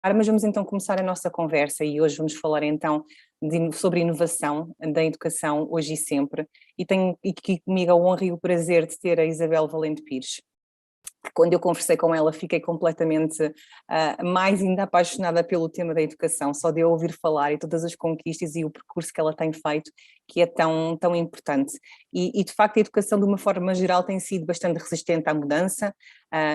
Mas vamos então começar a nossa conversa e hoje vamos falar então sobre inovação da educação hoje e sempre. E tenho aqui comigo a honra e o prazer de ter a Isabel Valente Pires. Quando eu conversei com ela, fiquei completamente mais ainda apaixonada pelo tema da educação, só de eu ouvir falar e todas as conquistas e o percurso que ela tem feito, que é tão, tão importante. E de facto a educação de uma forma geral tem sido bastante resistente à mudança,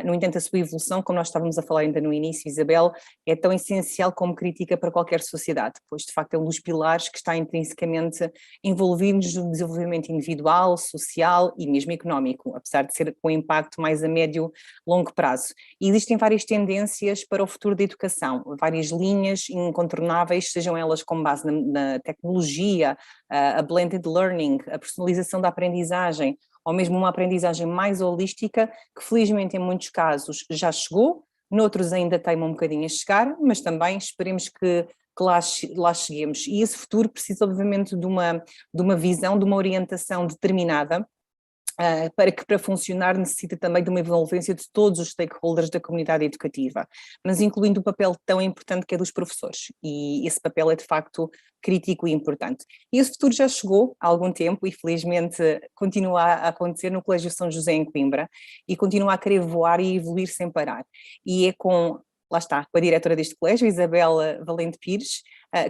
no entanto a sua evolução, como nós estávamos a falar ainda no início, Isabel, é tão essencial como crítica para qualquer sociedade, pois de facto é um dos pilares que está intrinsecamente envolvido no desenvolvimento individual, social e mesmo económico, apesar de ser com impacto mais a médio longo prazo. E existem várias tendências para o futuro da educação, várias linhas incontornáveis, sejam elas com base na tecnologia, a blended learning, a personalização da aprendizagem, ou mesmo uma aprendizagem mais holística, que felizmente em muitos casos já chegou, noutros ainda teimam um bocadinho a chegar, mas também esperemos que lá cheguemos. E esse futuro precisa obviamente de uma visão, de uma orientação determinada, para funcionar necessita também de uma envolvência de todos os stakeholders da comunidade educativa, mas incluindo o papel tão importante que é dos professores, e esse papel é de facto crítico e importante. E esse futuro já chegou há algum tempo e felizmente continua a acontecer no Colégio São José em Coimbra e continua a querer voar e evoluir sem parar. E é lá está, com a diretora deste colégio, Isabel Valente Pires,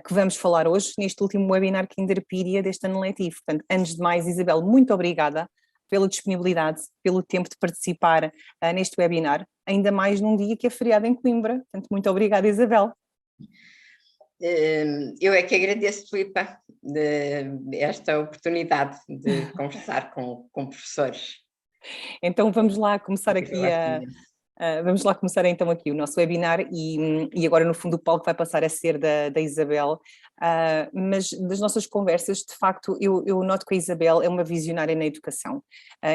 que vamos falar hoje neste último webinar Kinderpedia deste ano letivo. Portanto, antes de mais, Isabel, muito obrigada pela disponibilidade, pelo tempo de participar neste webinar, ainda mais num dia que é feriado em Coimbra. Portanto, muito obrigada, Isabel. Eu é que agradeço, Filipa, esta oportunidade de conversar com professores. Então vamos lá começar aqui Vamos lá começar então aqui o nosso webinar e agora no fundo o palco vai passar a ser da Isabel, mas das nossas conversas de facto eu noto que a Isabel é uma visionária na educação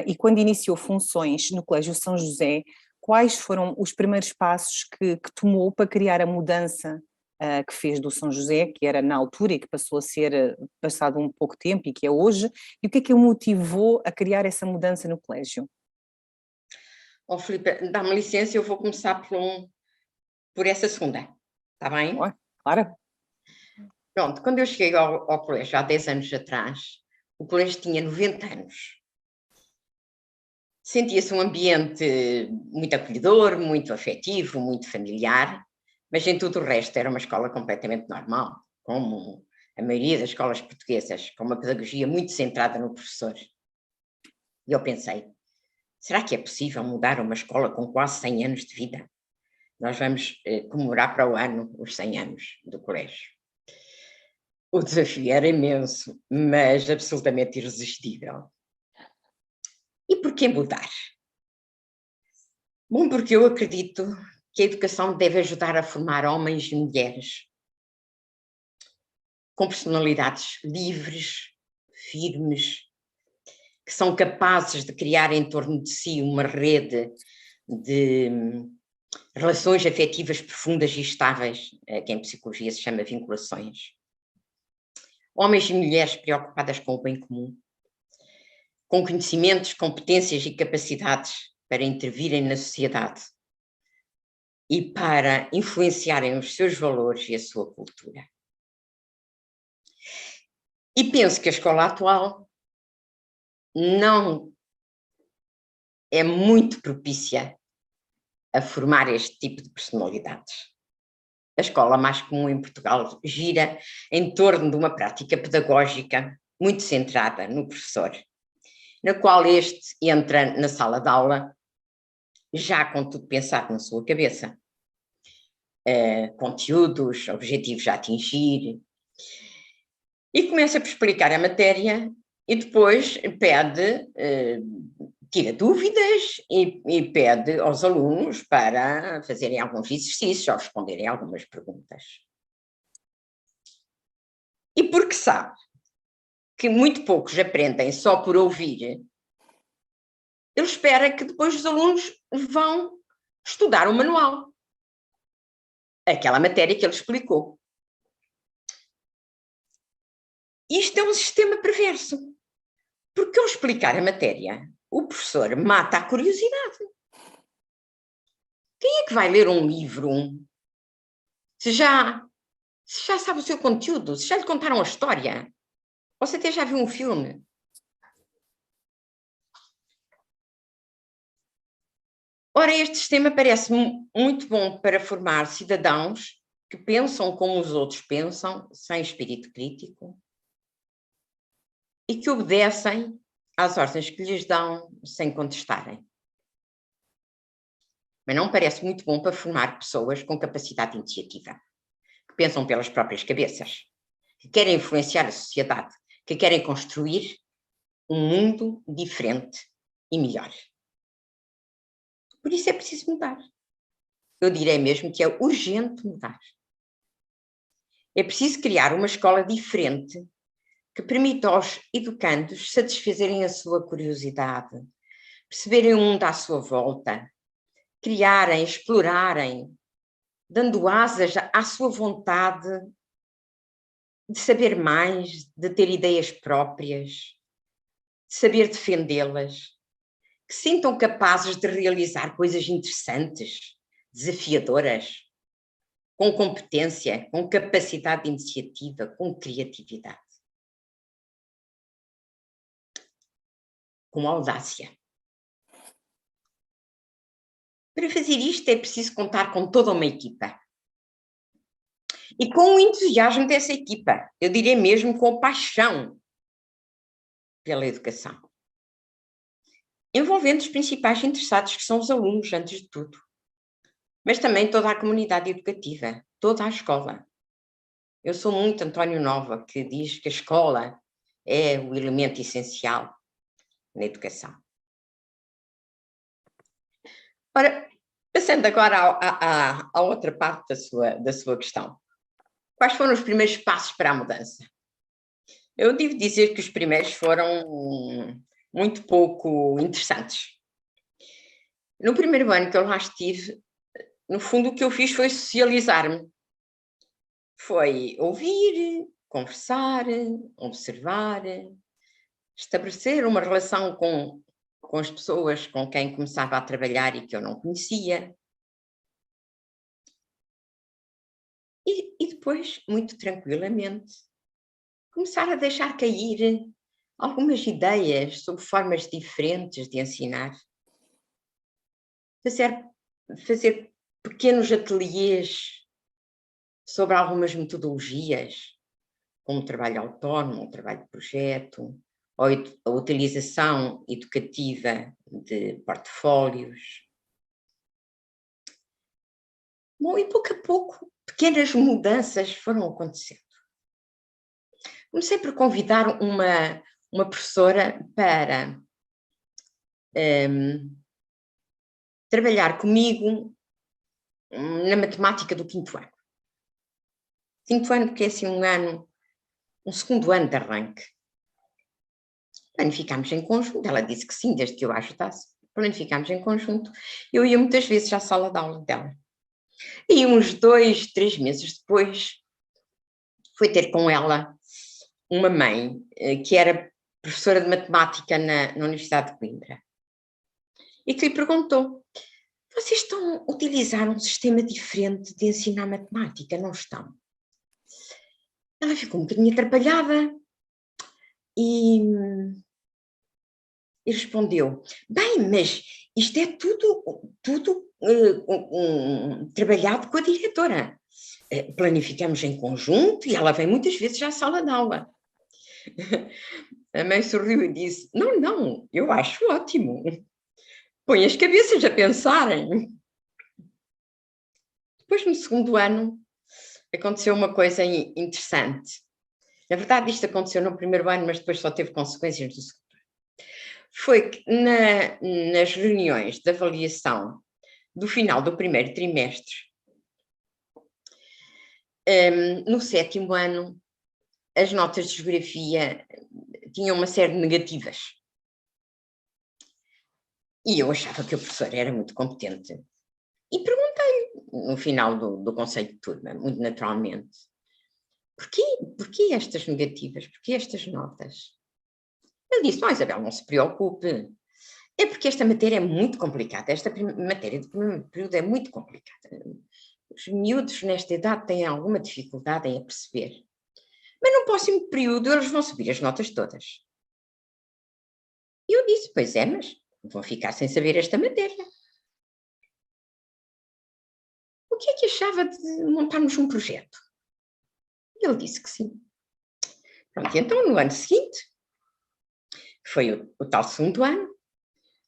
e quando iniciou funções no Colégio São José, quais foram os primeiros passos que tomou para criar a mudança que fez do São José, que era na altura e que passou a ser passado um pouco tempo e que é hoje, e o que é o motivou a criar essa mudança no colégio? Oh, Filipe, dá-me licença, eu vou começar por essa segunda, está bem? Oh, claro. Pronto, quando eu cheguei ao colégio há 10 anos atrás, o colégio tinha 90 anos. Sentia-se um ambiente muito acolhedor, muito afetivo, muito familiar, mas em tudo o resto era uma escola completamente normal, como a maioria das escolas portuguesas, com uma pedagogia muito centrada no professor. E eu pensei, será que é possível mudar uma escola com quase 100 anos de vida? Nós vamos comemorar para o ano os 100 anos do colégio. O desafio era imenso, mas absolutamente irresistível. E porquê mudar? Bom, porque eu acredito que a educação deve ajudar a formar homens e mulheres com personalidades livres, firmes, que são capazes de criar em torno de si uma rede de relações afetivas profundas e estáveis, que em psicologia se chama vinculações. Homens e mulheres preocupadas com o bem comum, com conhecimentos, competências e capacidades para intervirem na sociedade e para influenciarem os seus valores e a sua cultura. E penso que a escola atual não é muito propícia a formar este tipo de personalidades. A escola mais comum em Portugal gira em torno de uma prática pedagógica muito centrada no professor, na qual este entra na sala de aula já com tudo pensado na sua cabeça. Conteúdos, objetivos a atingir, e começa por explicar a matéria e depois tira dúvidas e pede aos alunos para fazerem alguns exercícios ou responderem algumas perguntas. E porque sabe que muito poucos aprendem só por ouvir, ele espera que depois os alunos vão estudar o manual, aquela matéria que ele explicou. Isto é um sistema perverso, porque ao explicar a matéria, o professor mata a curiosidade. Quem é que vai ler um livro Se já sabe o seu conteúdo, se já lhe contaram a história, ou se até já viu um filme. Ora, este sistema parece muito bom para formar cidadãos que pensam como os outros pensam, sem espírito crítico, e que obedecem às ordens que lhes dão sem contestarem. Mas não parece muito bom para formar pessoas com capacidade de iniciativa, que pensam pelas próprias cabeças, que querem influenciar a sociedade, que querem construir um mundo diferente e melhor. Por isso é preciso mudar. Eu direi mesmo que é urgente mudar. É preciso criar uma escola diferente que permita aos educandos satisfazerem a sua curiosidade, perceberem o mundo à sua volta, criarem, explorarem, dando asas à sua vontade de saber mais, de ter ideias próprias, de saber defendê-las, que se sintam capazes de realizar coisas interessantes, desafiadoras, com competência, com capacidade de iniciativa, com criatividade, com audácia. Para fazer isto é preciso contar com toda uma equipa. E com o entusiasmo dessa equipa, eu diria mesmo com a paixão pela educação. Envolvendo os principais interessados, que são os alunos, antes de tudo. Mas também toda a comunidade educativa, toda a escola. Eu sou muito António Nova, que diz que a escola é o elemento essencial na educação. Ora, passando agora à outra parte da sua questão. Quais foram os primeiros passos para a mudança? Eu devo dizer que os primeiros foram muito pouco interessantes. No primeiro ano que eu lá estive, no fundo o que eu fiz foi socializar-me. Foi ouvir, conversar, observar, estabelecer uma relação com as pessoas com quem começava a trabalhar e que eu não conhecia. E depois, muito tranquilamente, começar a deixar cair algumas ideias sobre formas diferentes de ensinar. Fazer pequenos ateliês sobre algumas metodologias, como o trabalho autónomo, o trabalho de projeto, ou a utilização educativa de portfólios. Bom, e pouco a pouco, pequenas mudanças foram acontecendo. Comecei por convidar uma professora para trabalhar comigo na matemática do quinto ano. Quinto ano, porque é assim um segundo ano de arranque. Planificámos em conjunto, ela disse que sim, desde que eu a ajudasse. Planificámos em conjunto. Eu ia muitas vezes à sala de aula dela. E uns 2, 3 meses depois, fui ter com ela uma mãe que era professora de matemática na Universidade de Coimbra. E que lhe perguntou: vocês estão a utilizar um sistema diferente de ensinar matemática, não estão? Ela ficou um bocadinho atrapalhada e respondeu: bem, mas isto é tudo trabalhado com a diretora. Planificamos em conjunto e ela vem muitas vezes à sala de aula. A mãe sorriu e disse: não, eu acho ótimo. Põe as cabeças a pensarem. Depois, no segundo ano, aconteceu uma coisa interessante. Na verdade, isto aconteceu no primeiro ano, mas depois só teve consequências no segundo. Foi que nas reuniões de avaliação do final do primeiro trimestre, no sétimo ano, as notas de geografia tinham uma série de negativas. E eu achava que o professor era muito competente. E perguntei no final do conselho de turma, muito naturalmente: porquê estas negativas? Porquê estas notas? Ele disse: não, Isabel, não se preocupe. É porque esta matéria é muito complicada. Esta matéria do primeiro período é muito complicada. Os miúdos nesta idade têm alguma dificuldade em a perceber. Mas no próximo período eles vão subir as notas todas. E eu disse, pois é, mas vão ficar sem saber esta matéria. O que é que achava de montarmos um projeto? E ele disse que sim. Pronto, e então no ano seguinte, que foi o tal segundo ano,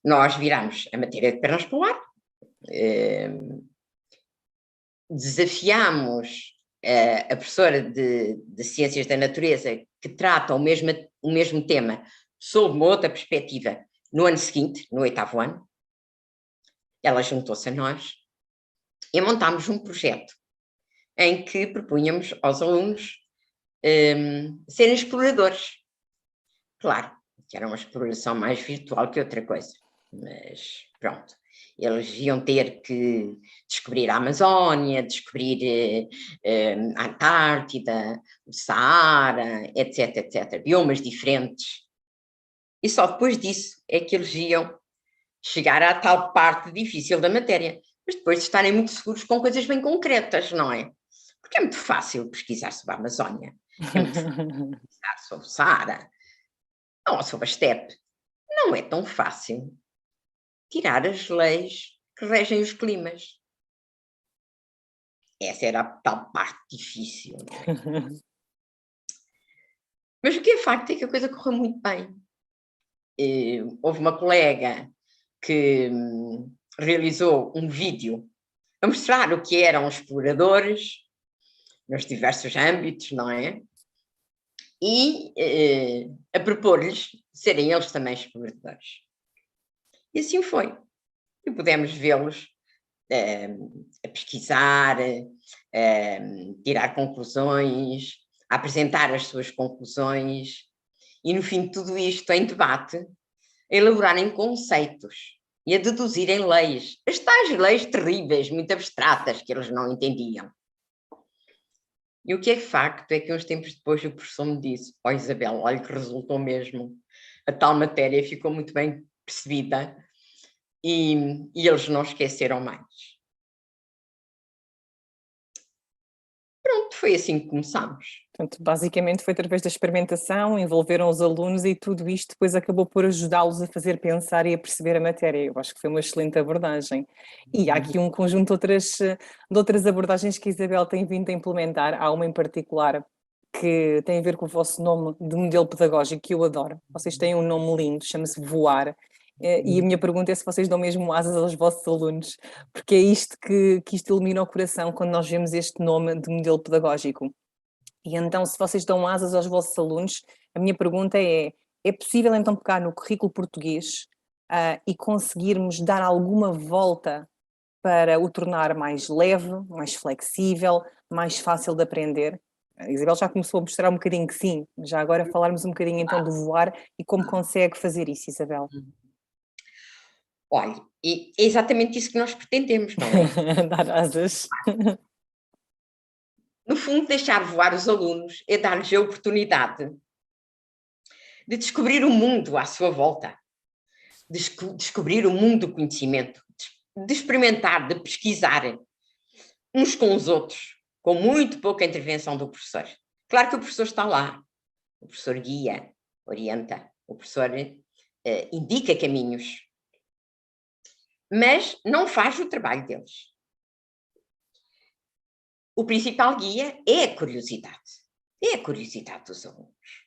nós virámos a matéria de pernas para o ar, desafiámos a professora de Ciências da Natureza, que trata o mesmo tema sob uma outra perspectiva, no ano seguinte, no 8º ano. Ela juntou-se a nós e montámos um projeto em que propunhamos aos alunos serem exploradores. Claro, que era uma exploração mais virtual que outra coisa, mas pronto. Eles iam ter que descobrir a Amazónia, descobrir a Antártida, o Saara, etc, etc. Biomas diferentes. E só depois disso é que eles iam chegar à tal parte difícil da matéria. Mas depois de estarem muito seguros com coisas bem concretas, não é? Porque é muito fácil pesquisar sobre a Amazónia. É muito fácil pesquisar sobre o Saara. Ou sobre a estepe. Não é tão fácil tirar as leis que regem os climas. Essa era a tal parte difícil. Mas o que é facto é que a coisa correu muito bem. Houve uma colega que realizou um vídeo a mostrar o que eram exploradores nos diversos âmbitos, não é? E a propor-lhes serem eles também exploradores. E assim foi. E pudemos vê-los a pesquisar, tirar conclusões, a apresentar as suas conclusões e, no fim de tudo isto, em debate, a elaborarem conceitos e a deduzirem leis, as tais leis terríveis, muito abstratas, que eles não entendiam. E o que é facto é que uns tempos depois o professor me disse: ó Isabel, olha que resultou mesmo, a tal matéria ficou muito bem percebida e eles não esqueceram mais. Pronto, foi assim que começámos. Portanto, basicamente foi através da experimentação, envolveram os alunos e tudo isto depois acabou por ajudá-los a fazer pensar e a perceber a matéria. Eu acho que foi uma excelente abordagem. E há aqui um conjunto de outras abordagens que a Isabel tem vindo a implementar. Há uma em particular que tem a ver com o vosso nome de modelo pedagógico, que eu adoro. Vocês têm um nome lindo, chama-se Voar. E a minha pergunta é se vocês dão mesmo asas aos vossos alunos, porque é isto que isto ilumina o coração quando nós vemos este nome de modelo pedagógico. E então, se vocês dão asas aos vossos alunos, a minha pergunta é possível então pegar no currículo português e conseguirmos dar alguma volta para o tornar mais leve, mais flexível, mais fácil de aprender? A Isabel já começou a mostrar um bocadinho que sim, já agora falarmos um bocadinho então do voar e como consegue fazer isso, Isabel. Olha, é exatamente isso que nós pretendemos, não é? Dar asas. No fundo, deixar voar os alunos é dar-lhes a oportunidade de descobrir o mundo à sua volta, de descobrir o mundo do conhecimento, de experimentar, de pesquisar uns com os outros, com muito pouca intervenção do professor. Claro que o professor está lá, o professor guia, orienta, o professor indica caminhos, mas não faz o trabalho deles. O principal guia é a curiosidade. É a curiosidade dos alunos.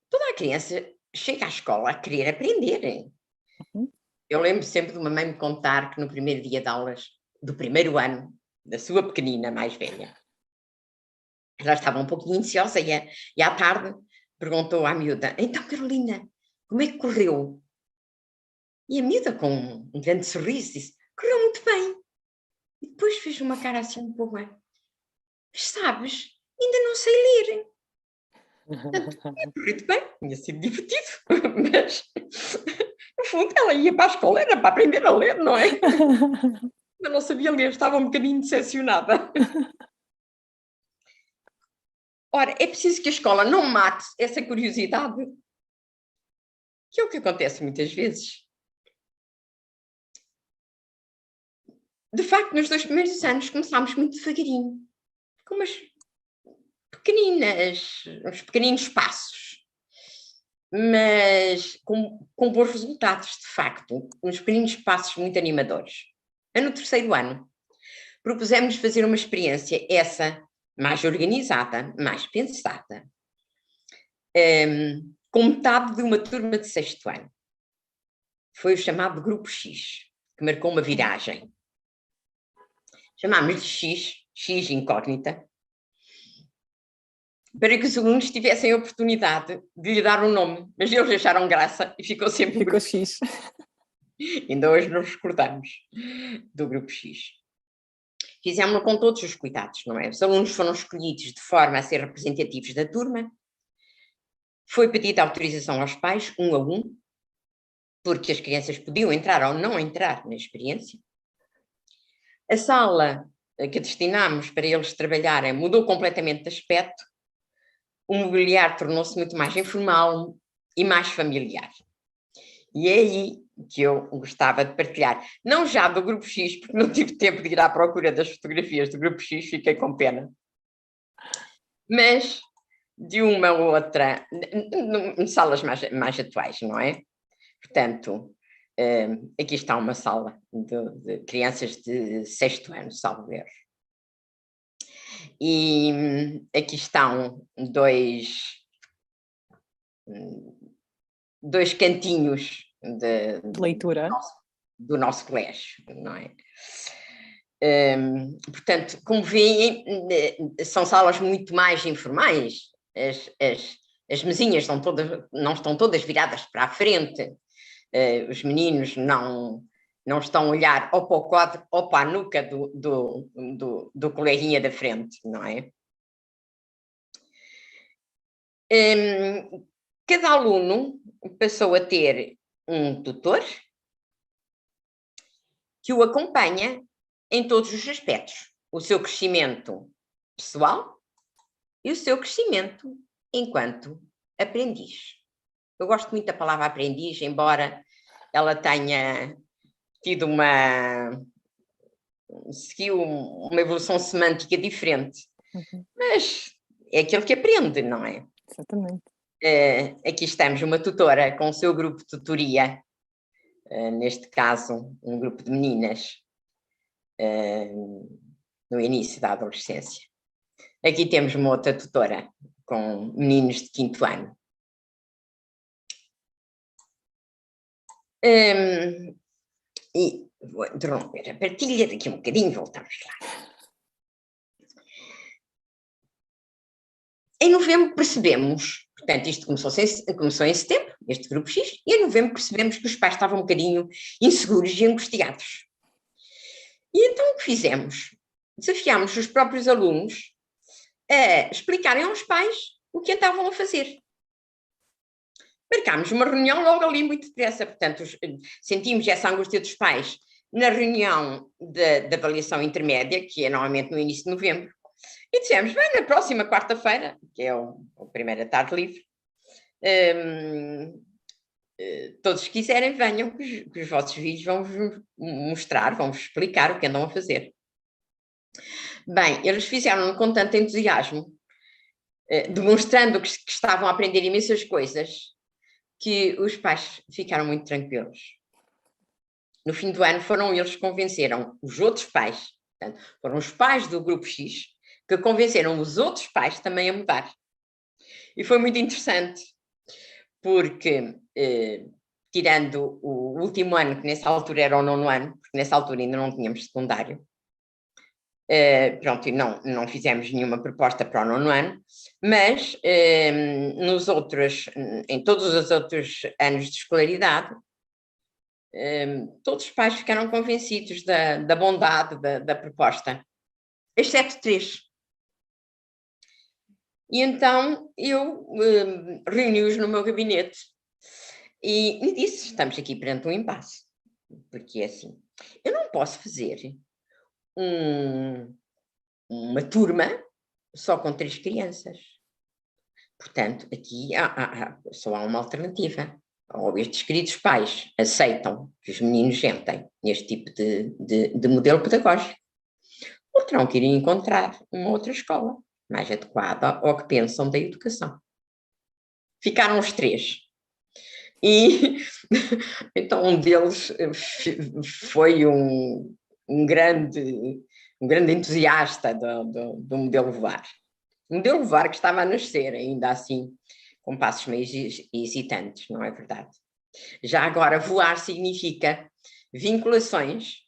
Toda a criança chega à escola a querer aprender. Eu lembro sempre de uma mãe me contar que no primeiro dia de aulas do primeiro ano, da sua pequenina mais velha, ela estava um pouquinho ansiosa e à tarde perguntou à miúda: então, Carolina, como é que correu? E a miúda, com um grande sorriso, disse: correu muito bem. E depois fez uma cara assim um pouco: mas sabes, ainda não sei ler. Tinha corrido bem, tinha sido divertido, mas no fundo ela ia para a escola, era para aprender a ler, não é? Eu não sabia ler, estava um bocadinho decepcionada. Ora, é preciso que a escola não mate essa curiosidade, que é o que acontece muitas vezes. de facto, nos 2 primeiros anos começámos muito devagarinho, com umas uns pequeninos passos, mas com bons resultados, de facto, uns pequeninos passos muito animadores. No 3º ano, propusemos fazer uma experiência, essa mais organizada, mais pensada, com metade de uma turma de 6º ano. Foi o chamado Grupo X, que marcou uma viragem. Chamámos-lhe X incógnita, para que os alunos tivessem a oportunidade de lhe dar um nome, mas eles acharam graça e ficou sempre Ficou X. Ainda hoje nos recordamos do Grupo X. Fizemos-lo com todos os cuidados, não é? Os alunos foram escolhidos de forma a ser representativos da turma. Foi pedida autorização aos pais, um a um, porque as crianças podiam entrar ou não entrar na experiência. A sala que destinámos para eles trabalharem mudou completamente de aspecto. O mobiliário tornou-se muito mais informal e mais familiar. E é aí que eu gostava de partilhar. Não já do Grupo X, porque não tive tempo de ir à procura das fotografias do Grupo X, fiquei com pena. Mas de uma ou outra, em salas mais atuais, não é? Portanto, aqui está uma sala de crianças de 6º ano, salvo erro. E aqui estão dois cantinhos de leitura do nosso colégio, não é? Portanto, como veem, são salas muito mais informais, as mesinhas não estão todas viradas para a frente, os meninos não estão a olhar ou para o quadro ou para a nuca do coleguinha da frente, não é? Cada aluno passou a ter um tutor que o acompanha em todos os aspectos, o seu crescimento pessoal e o seu crescimento enquanto aprendiz. Eu gosto muito da palavra aprendiz, embora ela tenha tido seguiu uma evolução semântica diferente, mas é aquele que aprende, não é? Exatamente. Aqui estamos, uma tutora com o seu grupo de tutoria, neste caso, um grupo de meninas, no início da adolescência. Aqui temos uma outra tutora com meninos de 5º ano. E vou interromper a partilha daqui um bocadinho, voltamos lá. Em novembro percebemos, portanto, isto começou em setembro, este Grupo X, e em novembro percebemos que os pais estavam um bocadinho inseguros e angustiados. E então o que fizemos? Desafiámos os próprios alunos a explicarem aos pais o que estavam a fazer. Marcámos uma reunião logo ali muito depressa, portanto, sentimos essa angústia dos pais na reunião de avaliação intermédia, que é normalmente no início de novembro, e dissemos, bem, na próxima quarta-feira, que é a primeira tarde livre, todos que quiserem venham, que os vossos filhos vão-vos mostrar, vão-vos explicar o que andam a fazer. Bem, eles fizeram com tanto entusiasmo, demonstrando que estavam a aprender imensas coisas, que os pais ficaram muito tranquilos. No fim do ano foram eles que convenceram os outros pais, portanto, foram os pais do Grupo X, que convenceram os outros pais também a mudar. E foi muito interessante, porque, tirando o último ano, que nessa altura era o 9º ano, porque nessa altura ainda não tínhamos secundário, pronto, e não fizemos nenhuma proposta para o 9º ano, mas em todos os outros anos de escolaridade, todos os pais ficaram convencidos da bondade da proposta, exceto 3. E então eu reuni-os no meu gabinete e disse, estamos aqui perante um impasse, porque é assim, eu não posso fazer uma turma só com 3 crianças. Portanto, aqui só há uma alternativa. ou estes queridos pais, aceitam que os meninos entrem neste tipo de modelo pedagógico, ou terão que ir encontrar uma outra escola mais adequada ao que pensam da educação. Ficaram os três. E então um deles foi um grande entusiasta do modelo VUAR. O modelo VUAR que estava a nascer, ainda assim, com passos meio hesitantes, não é verdade? Já agora, voar significa vinculações,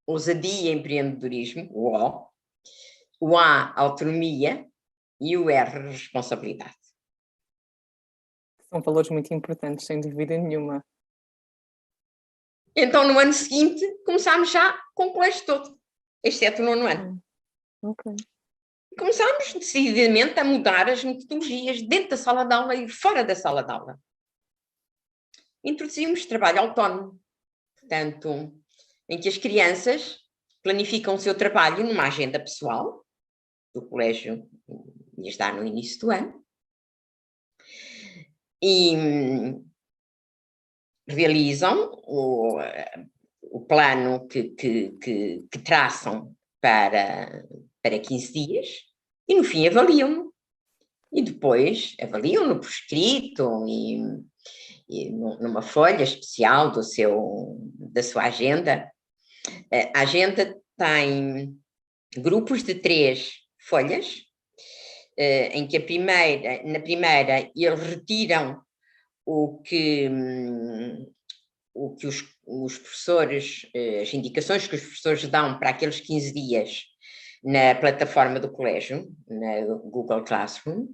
ousadia e empreendedorismo, o A, autonomia, e o R, responsabilidade. São valores muito importantes, sem dúvida nenhuma. Então, no ano seguinte, começámos já com o colégio todo, exceto o nono ano. Ok. Começámos decididamente a mudar as metodologias dentro da sala de aula e fora da sala de aula. Introduzimos trabalho autónomo, portanto, em que as crianças planificam o seu trabalho numa agenda pessoal, do colégio lhes dá no início do ano, e realizam o plano que traçam para 15 dias e no fim avaliam-no. E depois avaliam-no por escrito e numa folha especial da sua agenda. A agenda tem grupos de 3 folhas, em que na primeira eles retiram o que os professores, as indicações que os professores dão para aqueles 15 dias na plataforma do colégio, na Google Classroom.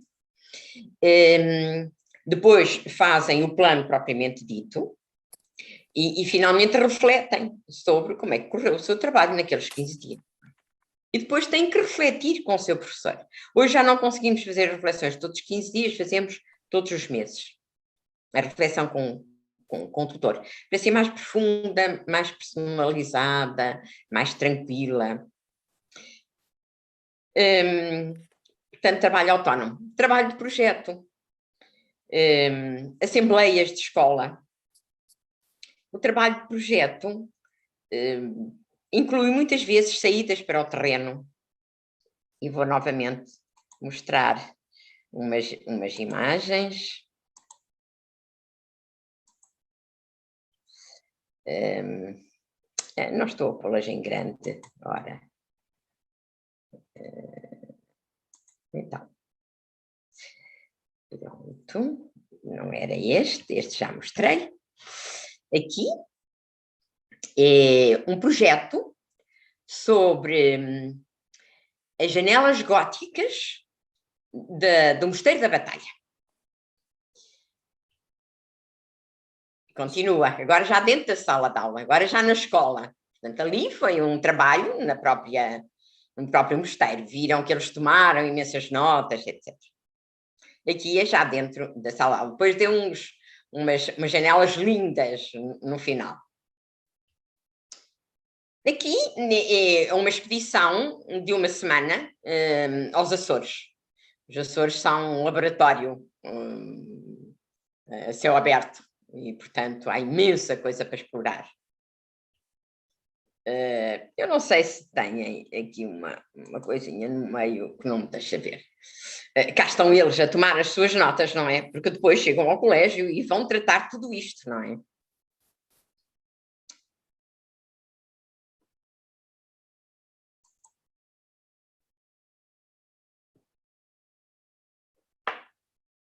Depois fazem o plano propriamente dito e finalmente refletem sobre como é que correu o seu trabalho naqueles 15 dias. E depois têm que refletir com o seu professor. Hoje já não conseguimos fazer reflexões todos os 15 dias, fazemos todos os meses. A reflexão com o tutor. Para ser mais profunda, mais personalizada, mais tranquila. Portanto, trabalho autónomo. Trabalho de projeto. Assembleias de escola. O trabalho de projeto inclui muitas vezes saídas para o terreno. E vou novamente mostrar umas imagens. Não estou a pô-las em grande, ora. Então. Pronto. Não era este já mostrei. Aqui é um projeto sobre as janelas góticas do Mosteiro da Batalha. Continua, agora já dentro da sala de aula, agora já na escola. Portanto, ali foi um trabalho no próprio mosteiro. Viram que eles tomaram imensas notas, etc. Aqui é já dentro da sala de aula. Depois deu umas janelas lindas no final. Aqui é uma expedição de uma semana aos Açores. Os Açores são um laboratório a céu aberto e, portanto, há imensa coisa para explorar. Eu não sei se têm aqui uma coisinha no meio que não me deixa ver. Cá estão eles a tomar as suas notas, não é? Porque depois chegam ao colégio e vão tratar tudo isto, não é?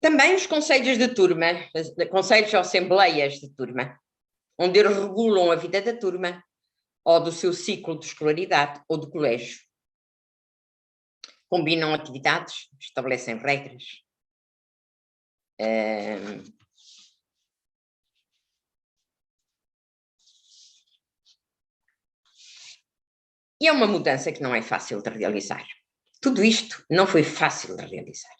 Também os conselhos de turma, conselhos ou assembleias de turma, onde eles regulam a vida da turma, ou do seu ciclo de escolaridade, ou do colégio. Combinam atividades, estabelecem regras. E é uma mudança que não é fácil de realizar. Tudo isto não foi fácil de realizar.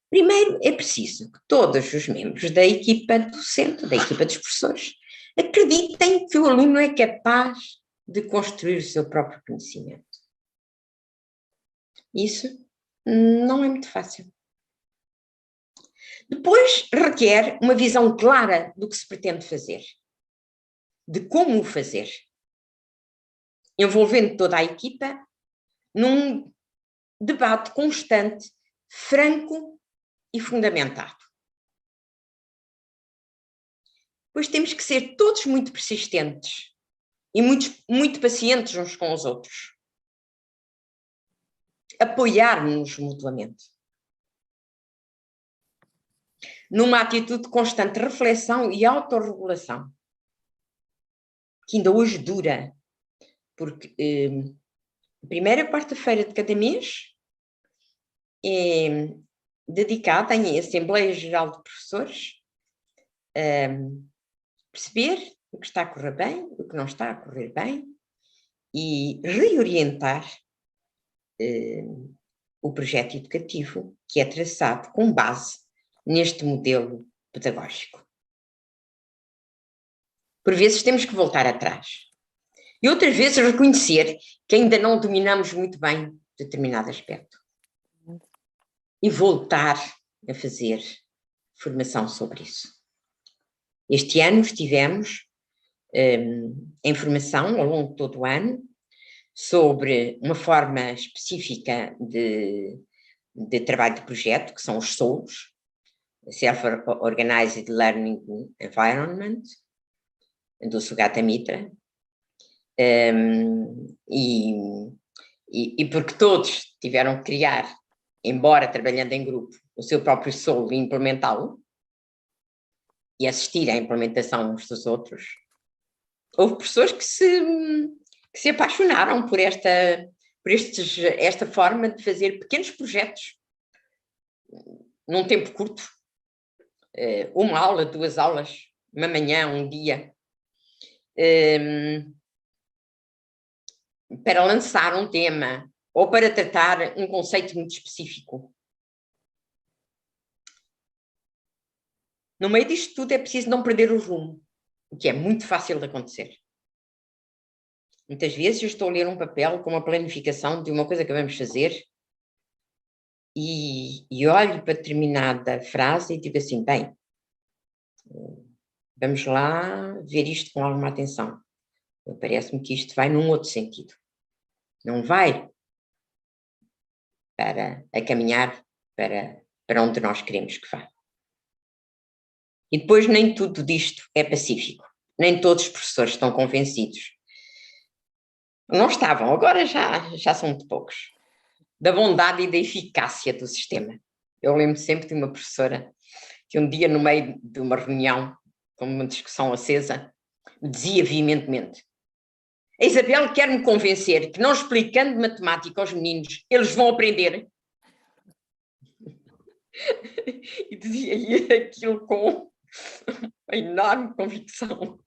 Primeiro, é preciso que todos os membros da equipa docente, da equipa dos professores, acreditem que o aluno é capaz de construir o seu próprio conhecimento. Isso não é muito fácil. Depois requer uma visão clara do que se pretende fazer, de como o fazer, envolvendo toda a equipa num debate constante, franco e fundamentado. Pois temos que ser todos muito persistentes e muito pacientes uns com os outros. Apoiar-nos mutuamente. Numa atitude de constante reflexão e autorregulação, que ainda hoje dura, porque a primeira quarta-feira de cada mês é dedicada em Assembleia Geral de Professores a perceber o que está a correr bem, o que não está a correr bem e reorientar o projeto educativo que é traçado com base neste modelo pedagógico. Por vezes temos que voltar atrás e outras vezes reconhecer que ainda não dominamos muito bem determinado aspecto e voltar a fazer formação sobre isso. Este ano estivemos em formação ao longo de todo o ano sobre uma forma específica de trabalho de projeto, que são os SOLs, Self-Organized Learning Environment, do Sugata Mitra, e porque todos tiveram que criar, embora trabalhando em grupo, o seu próprio SOL e implementá-lo, e assistir à implementação uns dos outros, houve pessoas que se apaixonaram por esta forma de fazer pequenos projetos num tempo curto, uma aula, 2 aulas, uma manhã, um dia, para lançar um tema ou para tratar um conceito muito específico. No meio disto tudo é preciso não perder o rumo, o que é muito fácil de acontecer. Muitas vezes eu estou a ler um papel com uma planificação de uma coisa que vamos fazer e olho para determinada frase e digo assim, bem, vamos lá ver isto com alguma atenção. Parece-me que isto vai num outro sentido. Não vai a caminhar para onde nós queremos que vá. E depois nem tudo disto é pacífico. Nem todos os professores estão convencidos. Não estavam, agora já são muito poucos. Da bondade e da eficácia do sistema. Eu lembro sempre de uma professora que um dia, no meio de uma reunião, com uma discussão acesa, dizia veementemente: a Isabel quer-me convencer que não explicando matemática aos meninos, eles vão aprender. E dizia-lhe aquilo com uma enorme convicção,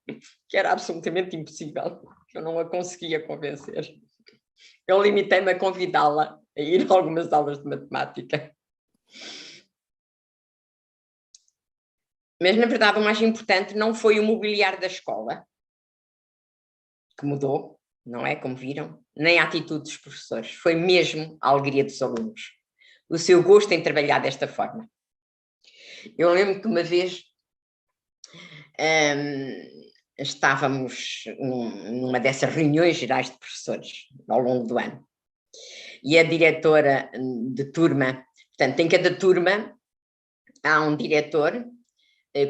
que era absolutamente impossível, que eu não a conseguia convencer. Eu limitei-me a convidá-la a ir a algumas aulas de matemática. Mas, na verdade, o mais importante não foi o mobiliário da escola, que mudou, não é? Como viram, nem a atitude dos professores. Foi mesmo a alegria dos alunos, o seu gosto em trabalhar desta forma. Eu lembro que uma vez estávamos numa dessas reuniões gerais de professores ao longo do ano e a diretora de turma, portanto, em cada turma há um diretor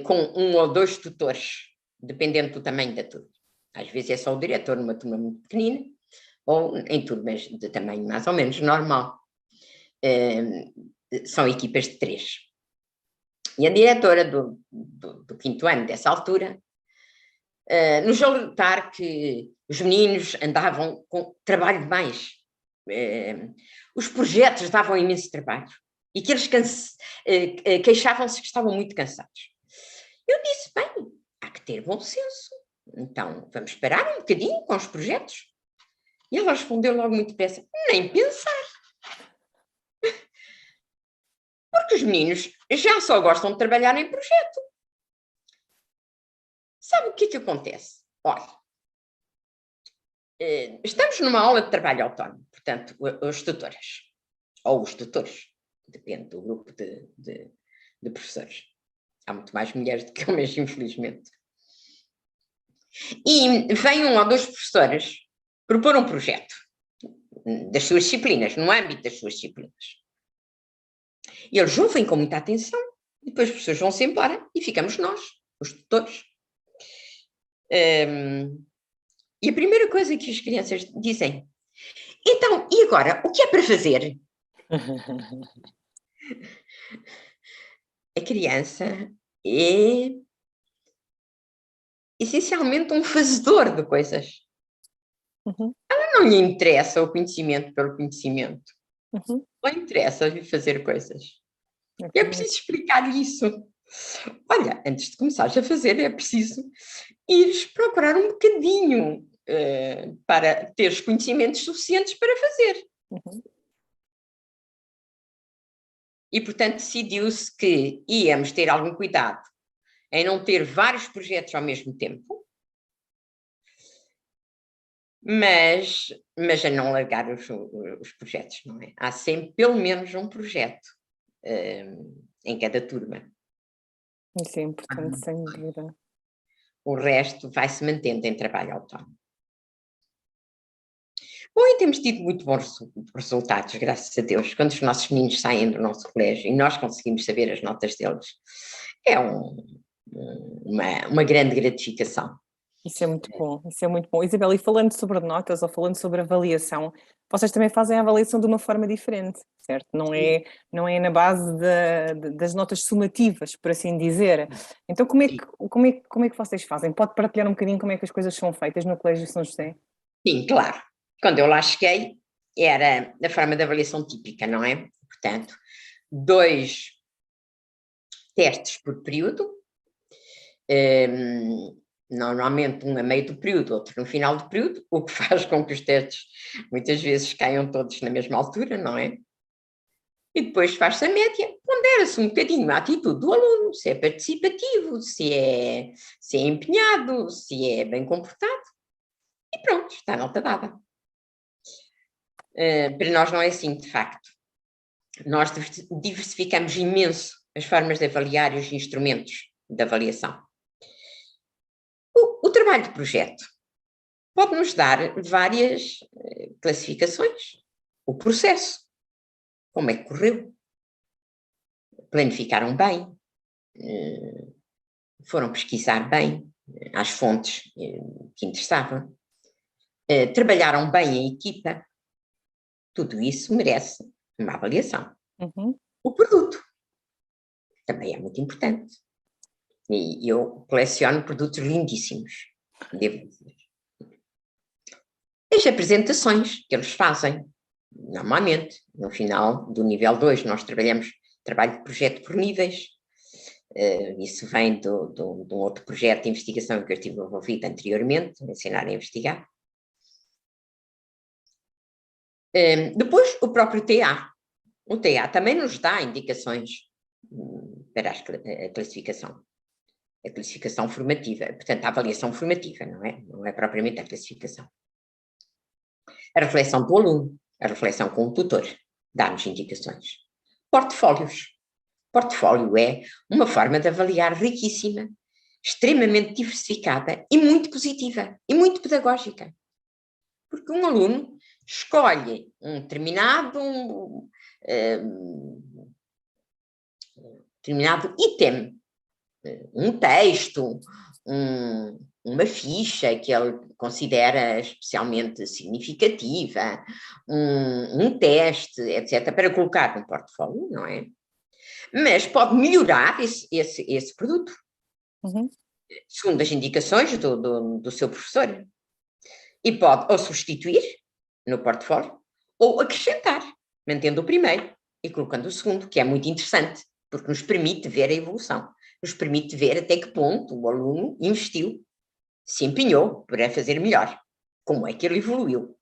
com 1 ou 2 tutores, dependendo do tamanho da turma. Às vezes é só o diretor numa turma muito pequenina ou em turmas de tamanho mais ou menos normal. São equipas de 3. E a diretora do 5º ano, dessa altura, nos alertar que os meninos andavam com trabalho demais. Os projetos davam imenso trabalho e que eles queixavam-se que estavam muito cansados. Eu disse, bem, há que ter bom senso. Então, vamos parar um bocadinho com os projetos. E ela respondeu logo muito depressa, nem pensar. Porque os meninos já só gostam de trabalhar em projeto. Sabe o que acontece? Olha, estamos numa aula de trabalho autónomo, portanto, as tutoras, ou os tutores, depende do grupo de de professores. Há muito mais mulheres do que homens, infelizmente. E vem um ou dois professores propor um projeto das suas disciplinas, no âmbito das suas disciplinas. E eles ouvem com muita atenção, e depois as pessoas vão-se embora e ficamos nós, os tutores. E a primeira coisa que as crianças dizem: então, e agora, o que é para fazer? A criança é essencialmente um fazedor de coisas. Ela não lhe interessa o conhecimento pelo conhecimento. Não interessa fazer coisas. É preciso explicar isso. Olha, antes de começares a fazer, é preciso ires procurar um bocadinho para teres conhecimentos suficientes para fazer. E, portanto, decidiu-se que íamos ter algum cuidado em não ter vários projetos ao mesmo tempo, mas a não largar os projetos, não é? Há sempre pelo menos um projeto em cada turma. Isso é importante, sem dúvida. O resto vai-se mantendo em trabalho autónomo. Bom, e temos tido muito bons resultados, graças a Deus. Quando os nossos meninos saem do nosso colégio e nós conseguimos saber as notas deles, é uma grande gratificação. Isso é muito bom, isso é muito bom. Isabel, e falando sobre notas ou falando sobre avaliação, vocês também fazem a avaliação de uma forma diferente, certo? Não é na base das notas sumativas, por assim dizer. Então como é que vocês fazem? Pode partilhar um bocadinho como é que as coisas são feitas no Colégio São José? Sim, claro. Quando eu lá cheguei, era a forma de avaliação típica, não é? Portanto, 2 testes por período, normalmente um a meio do período, outro no final do período, o que faz com que os testes muitas vezes caiam todos na mesma altura, não é? E depois faz-se a média, pondera-se um bocadinho a atitude do aluno, se é participativo, se é empenhado, se é bem comportado, e pronto, está a nota dada. Para nós não é assim, de facto. Nós diversificamos imenso as formas de avaliar e os instrumentos de avaliação. O trabalho de projeto pode-nos dar várias classificações. O processo, como é que correu? Planificaram bem? Foram pesquisar bem as fontes que interessavam? Trabalharam bem em equipa? Tudo isso merece uma avaliação. O produto também é muito importante. E eu coleciono produtos lindíssimos, devo dizer. As apresentações que eles fazem, normalmente, no final do nível 2, nós trabalhamos trabalho de projeto por níveis. Isso vem de um outro projeto de investigação em que eu estive envolvida anteriormente, ensinar a investigar. Depois, o próprio TA. O TA também nos dá indicações para a classificação. A classificação formativa, portanto, a avaliação formativa, não é? Não é propriamente a classificação. A reflexão do aluno, a reflexão com o tutor, dá-nos indicações. Portfólios. Portfólio é uma forma de avaliar riquíssima, extremamente diversificada e muito positiva e muito pedagógica. Porque um aluno escolhe um determinado item, um texto, uma ficha que ele considera especialmente significativa, um teste, etc., para colocar no portfólio, não é? Mas pode melhorar esse produto, segundo as indicações do seu professor. E pode ou substituir no portfólio, ou acrescentar, mantendo o primeiro e colocando o segundo, que é muito interessante, porque nos permite ver a evolução, nos permite ver até que ponto o aluno investiu, se empenhou para fazer melhor, como é que ele evoluiu.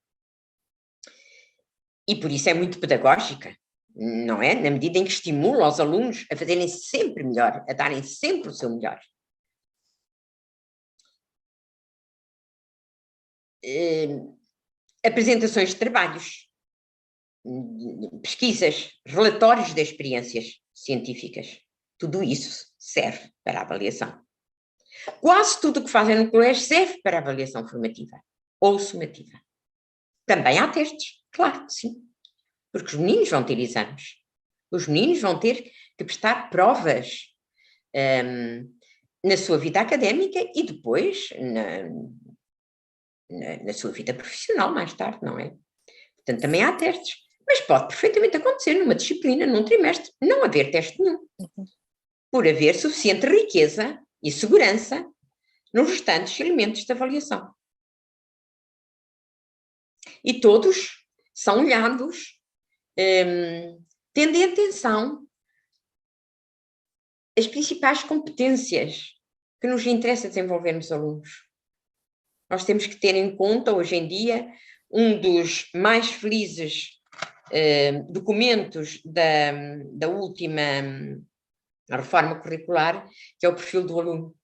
E por isso é muito pedagógica, não é? Na medida em que estimula os alunos a fazerem sempre melhor, a darem sempre o seu melhor. Apresentações de trabalhos, pesquisas, relatórios de experiências científicas. Tudo isso serve para a avaliação. Quase tudo o que fazem no colégio serve para a avaliação formativa ou sumativa. Também há testes, claro que sim, porque os meninos vão ter exames. Os meninos vão ter que prestar provas na sua vida académica e depois na sua vida profissional mais tarde, não é? Portanto, também há testes. Mas pode perfeitamente acontecer numa disciplina, num trimestre, não haver teste nenhum. Por haver suficiente riqueza e segurança nos restantes elementos de avaliação. E todos são olhados, tendo em atenção as principais competências que nos interessa desenvolver nos alunos. Nós temos que ter em conta, hoje em dia, um dos mais felizes documentos da última reforma curricular, que é o perfil do aluno.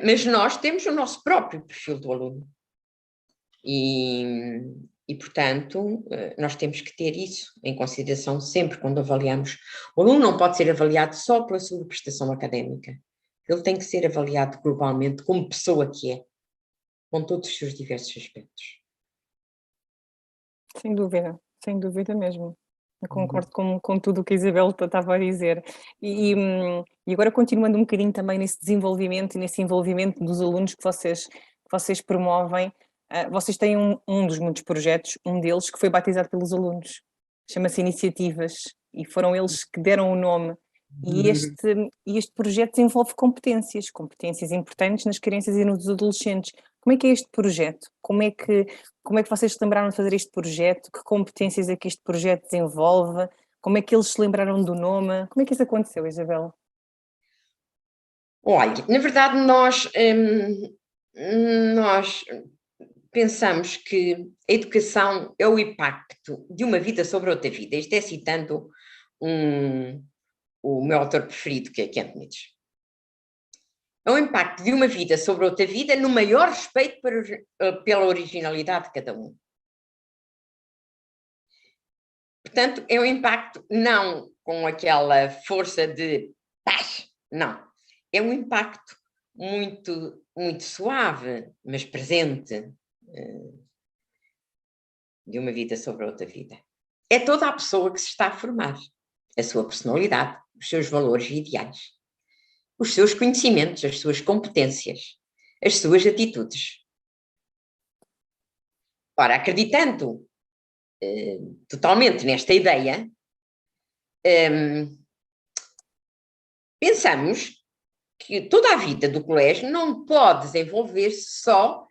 Mas nós temos o nosso próprio perfil do aluno. E, portanto, nós temos que ter isso em consideração sempre quando avaliamos. O aluno não pode ser avaliado só pela sua prestação académica. Ele tem que ser avaliado globalmente como pessoa que é, com todos os seus diversos aspectos. Sem dúvida mesmo. Eu concordo com tudo o que a Isabel estava a dizer. E agora, continuando um bocadinho também nesse desenvolvimento e nesse envolvimento dos alunos que vocês promovem, vocês têm um dos muitos projetos, um deles que foi batizado pelos alunos, chama-se Iniciativas, e foram eles que deram o nome. E este projeto desenvolve competências importantes nas crianças e nos adolescentes. Como é que é este projeto? Como é que vocês se lembraram de fazer este projeto? Que competências é que este projeto desenvolve? Como é que eles se lembraram do nome? Como é que isso aconteceu, Isabel? Olha, na verdade nós pensamos que a educação é o impacto de uma vida sobre outra vida. Isto é citando o meu autor preferido, que é Kent Nietzsche. É o impacto de uma vida sobre outra vida no maior respeito pela originalidade de cada um. Portanto, é um impacto não com aquela força de paz, não. É um impacto muito, muito suave, mas presente, de uma vida sobre outra vida. É toda a pessoa que se está a formar, a sua personalidade, os seus valores e ideais, os seus conhecimentos, as suas competências, as suas atitudes. Ora, acreditando totalmente nesta ideia, pensamos que toda a vida do colégio não pode desenvolver-se só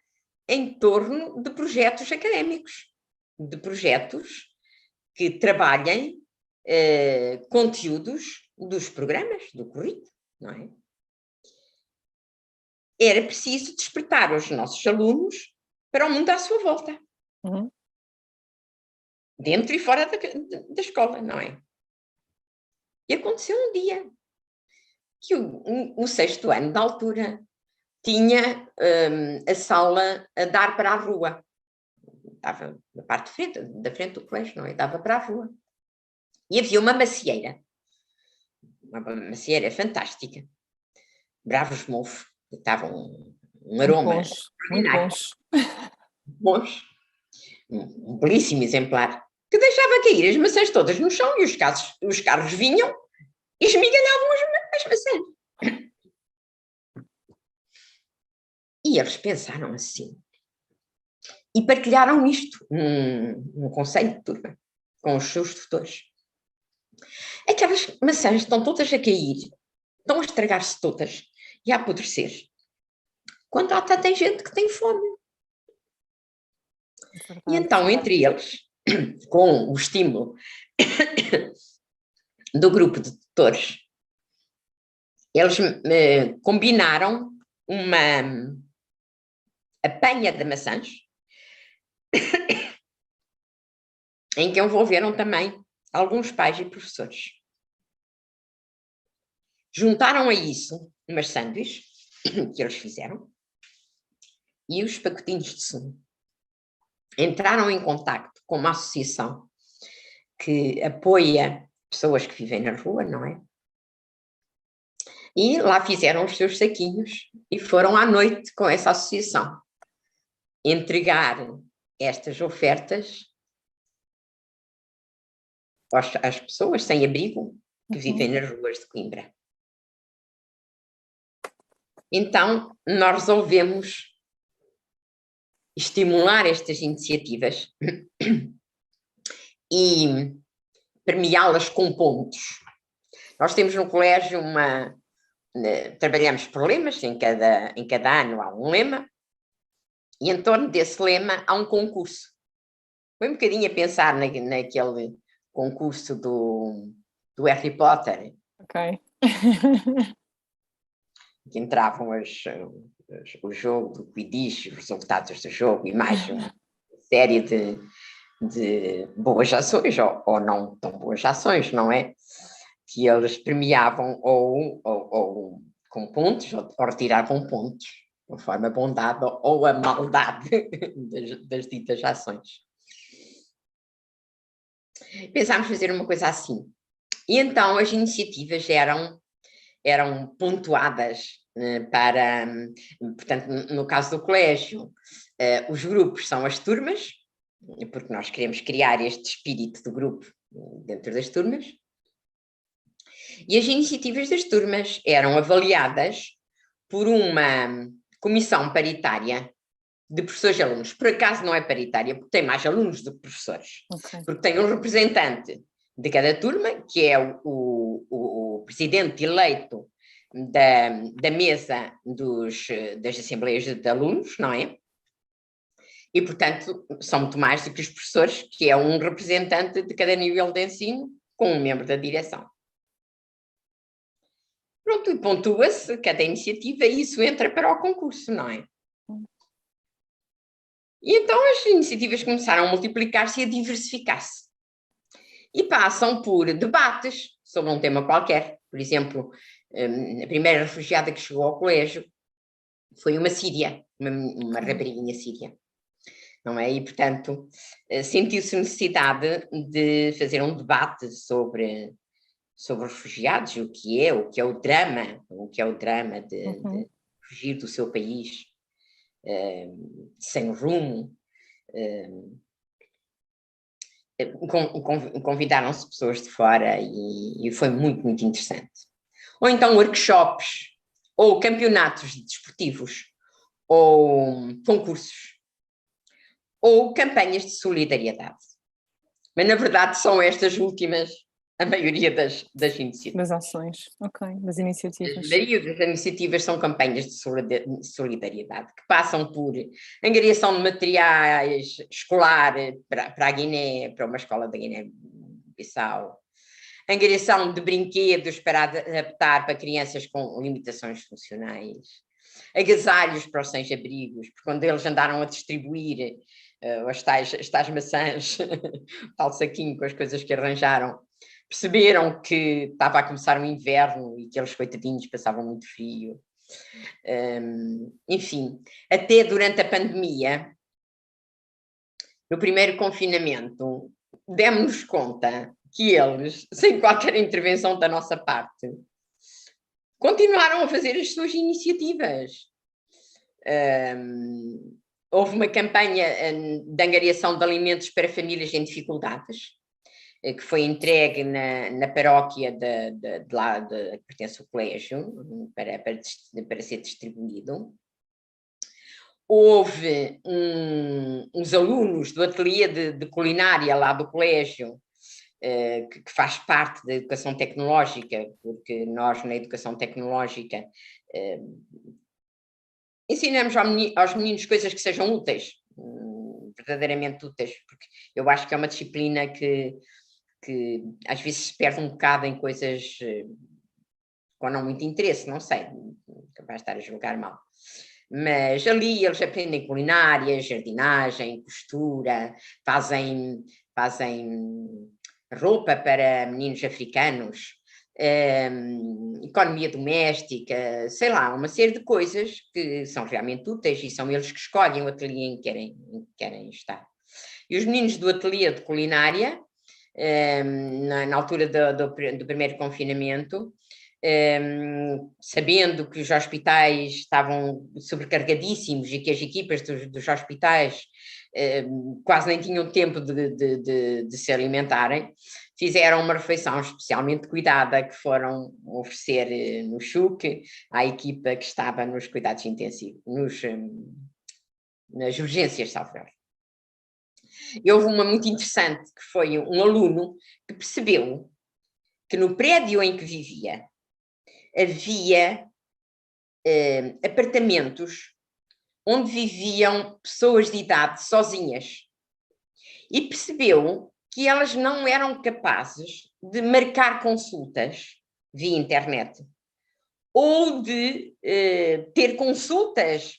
em torno de projetos académicos, de projetos que trabalhem conteúdos dos programas, do currículo, não é? Era preciso despertar os nossos alunos para o mundo à sua volta. Dentro e fora da escola, não é? E aconteceu um dia que o sexto ano da altura tinha a sala a dar para a rua. Estava na parte da frente do colégio, não é? Dava para a rua. E havia uma macieira fantástica. Bravos mofos, que estavam um aroma Muito bons. Um belíssimo exemplar, que deixava cair as maçãs todas no chão e os carros vinham e esmigalhavam as maçãs. E eles pensaram assim. E partilharam isto num conselho de turma, com os seus tutores. Aquelas maçãs estão todas a cair, estão a estragar-se todas e a apodrecer. Quando lá está, tem gente que tem fome. E então, entre eles, com o estímulo do grupo de tutores, eles combinaram uma apanha de maçãs em que envolveram também alguns pais e professores. Juntaram a isso umas sanduíches que eles fizeram e os pacotinhos de sumo. Entraram em contacto com uma associação que apoia pessoas que vivem na rua, não é? E lá fizeram os seus saquinhos e foram à noite com essa associação entregar estas ofertas às pessoas sem abrigo que vivem nas ruas de Coimbra. Então, nós resolvemos estimular estas iniciativas e premiá-las com pontos. Nós temos no colégio trabalhamos por lemas, em cada ano há um lema, e em torno desse lema há um concurso. Foi um bocadinho a pensar naquele concurso do Harry Potter. Ok. Que entravam o jogo do Quidditch, os resultados do jogo e mais uma série de boas ações ou não tão boas ações, não é? Que eles premiavam ou com pontos ou retiravam pontos, conforme a bondade ou a maldade das ditas ações. Pensámos fazer uma coisa assim. E então as iniciativas eram pontuadas para, portanto, no caso do colégio, os grupos são as turmas, porque nós queremos criar este espírito do grupo dentro das turmas, e as iniciativas das turmas eram avaliadas por uma comissão paritária de professores e alunos. Por acaso não é paritária, porque tem mais alunos do que professores, porque tem um representante de cada turma, que é o presidente eleito da mesa das assembleias de alunos, não é? E, portanto, são muito mais do que os professores, que é um representante de cada nível de ensino, com um membro da direção. Pronto, e pontua-se cada iniciativa e isso entra para o concurso, não é? E então as iniciativas começaram a multiplicar-se e a diversificar-se. E passam por debates sobre um tema qualquer. Por exemplo, a primeira refugiada que chegou ao colégio foi uma síria, uma rapariguinha síria. Não é? E, portanto, sentiu-se necessidade de fazer um debate sobre refugiados, o que é o drama de fugir do seu país sem rumo. Convidaram-se pessoas de fora e foi muito, muito interessante. Ou então workshops, ou campeonatos desportivos, ou concursos, ou campanhas de solidariedade. Mas, na verdade, são estas últimas a maioria das iniciativas. Das ações, ok, das iniciativas. A maioria das iniciativas são campanhas de solidariedade, que passam por angariação de materiais escolar para a Guiné, para uma escola da Guiné-Bissau, angariação de brinquedos para adaptar para crianças com limitações funcionais, agasalhos para os sem-abrigos, porque quando eles andaram a distribuir as tais maçãs, tal saquinho com as coisas que arranjaram, perceberam que estava a começar o inverno e que eles, coitadinhos, passavam muito frio. Enfim, até durante a pandemia, no primeiro confinamento, demos-nos conta que eles, sem qualquer intervenção da nossa parte, continuaram a fazer as suas iniciativas. Houve uma campanha de angariação de alimentos para famílias em dificuldades, que foi entregue na paróquia que pertence ao colégio, para ser distribuído. Houve uns alunos do ateliê de culinária lá do colégio, que faz parte da educação tecnológica, porque nós na educação tecnológica ensinamos aos meninos coisas que sejam úteis, verdadeiramente úteis, porque eu acho que é uma disciplina que às vezes se perde um bocado em coisas com não muito interesse, não sei, capaz de estar a julgar mal. Mas ali eles aprendem culinária, jardinagem, costura, fazem roupa para meninos africanos, economia doméstica, sei lá, uma série de coisas que são realmente úteis e são eles que escolhem o ateliê em que querem estar. E os meninos do ateliê de culinária, na altura do primeiro confinamento, sabendo que os hospitais estavam sobrecarregadíssimos e que as equipas dos hospitais quase nem tinham tempo de se alimentarem, fizeram uma refeição especialmente cuidada que foram oferecer no CHUC à equipa que estava nos cuidados intensivos, nas urgências, salvo erro. E houve uma muito interessante, que foi um aluno que percebeu que no prédio em que vivia havia apartamentos onde viviam pessoas de idade sozinhas. E percebeu que elas não eram capazes de marcar consultas via internet ou de ter consultas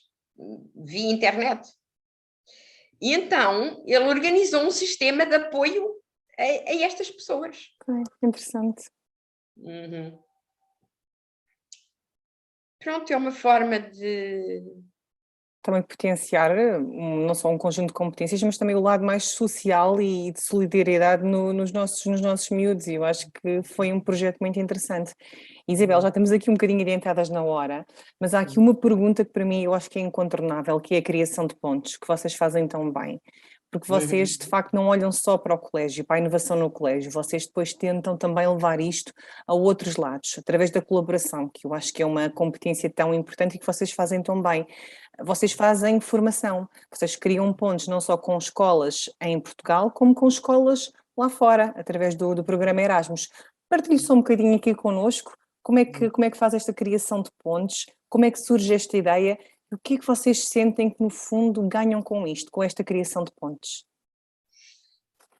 via internet. E então ele organizou um sistema de apoio a estas pessoas. Interessante. Uhum. Pronto, é uma forma de... Também potenciar não só um conjunto de competências, mas também o lado mais social e de solidariedade nos nossos miúdos, e eu acho que foi um projeto muito interessante. Isabel, já estamos aqui um bocadinho adiantadas na hora, mas há aqui uma pergunta que para mim eu acho que é incontornável, que é a criação de pontos, que vocês fazem tão bem. Porque vocês, de facto, não olham só para o colégio, para a inovação no colégio, vocês depois tentam também levar isto a outros lados, através da colaboração, que eu acho que é uma competência tão importante e que vocês fazem tão bem. Vocês fazem formação, vocês criam pontos não só com escolas em Portugal, como com escolas lá fora, através do programa Erasmus. Partilhe só um bocadinho aqui connosco, como é que faz esta criação de pontos, como é que surge esta ideia, e o que é que vocês sentem que no fundo ganham com isto, com esta criação de pontos?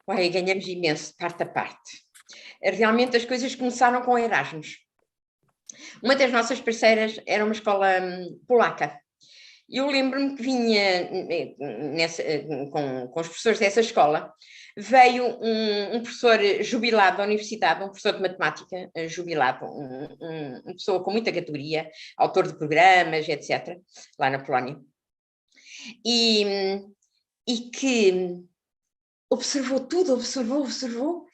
Olha, ganhamos imenso, parte a parte. Realmente as coisas começaram com Erasmus. Uma das nossas parceiras era uma escola polaca. Eu lembro-me que vinha com os professores dessa escola, veio um professor jubilado da universidade, um professor de matemática jubilado, uma pessoa com muita categoria, autor de programas, etc., lá na Polónia, e que observou tudo, observou,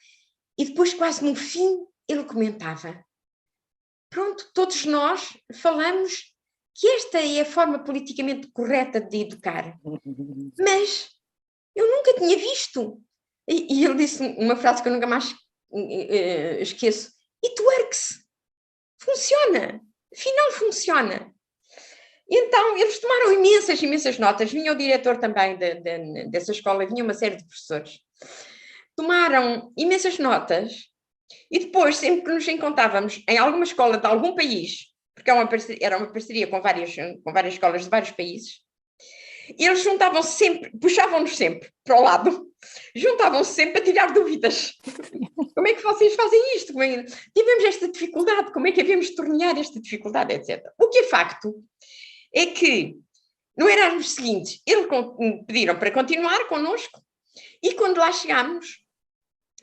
e depois, quase no fim, ele comentava: pronto, todos nós falamos que esta é a forma politicamente correta de educar, mas eu nunca tinha visto. E ele disse uma frase que eu nunca mais esqueço: it works, funciona, afinal funciona. Então eles tomaram imensas notas, vinha o diretor também dessa escola, vinha uma série de professores, tomaram imensas notas, e depois, sempre que nos encontrávamos em alguma escola de algum país, porque era uma parceria com várias escolas de vários países, eles juntavam-se sempre, puxavam-nos sempre para o lado, juntavam-se sempre a tirar dúvidas. Como é que vocês fazem isto? Tivemos esta dificuldade, como é que havemos de tornear esta dificuldade, etc. O que é facto é que, no Erasmus seguinte, eles pediram para continuar connosco, e quando lá chegámos,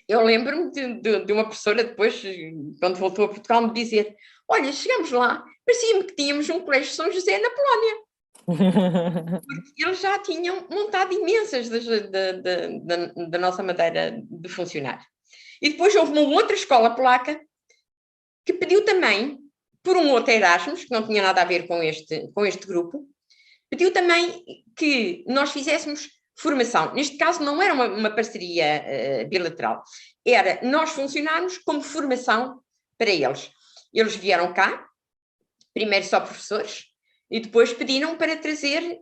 eu lembro-me de uma professora depois, quando voltou a Portugal, me dizer: olha, chegamos lá, parecia-me que tínhamos um colégio de São José na Polónia. Porque eles já tinham montado imensas da nossa maneira de funcionar. E depois houve uma outra escola polaca que pediu também, por um outro Erasmus, que não tinha nada a ver com este grupo, pediu também que nós fizéssemos formação. Neste caso não era uma parceria bilateral, era nós funcionarmos como formação para eles. Eles vieram cá, primeiro só professores, e depois pediram para trazer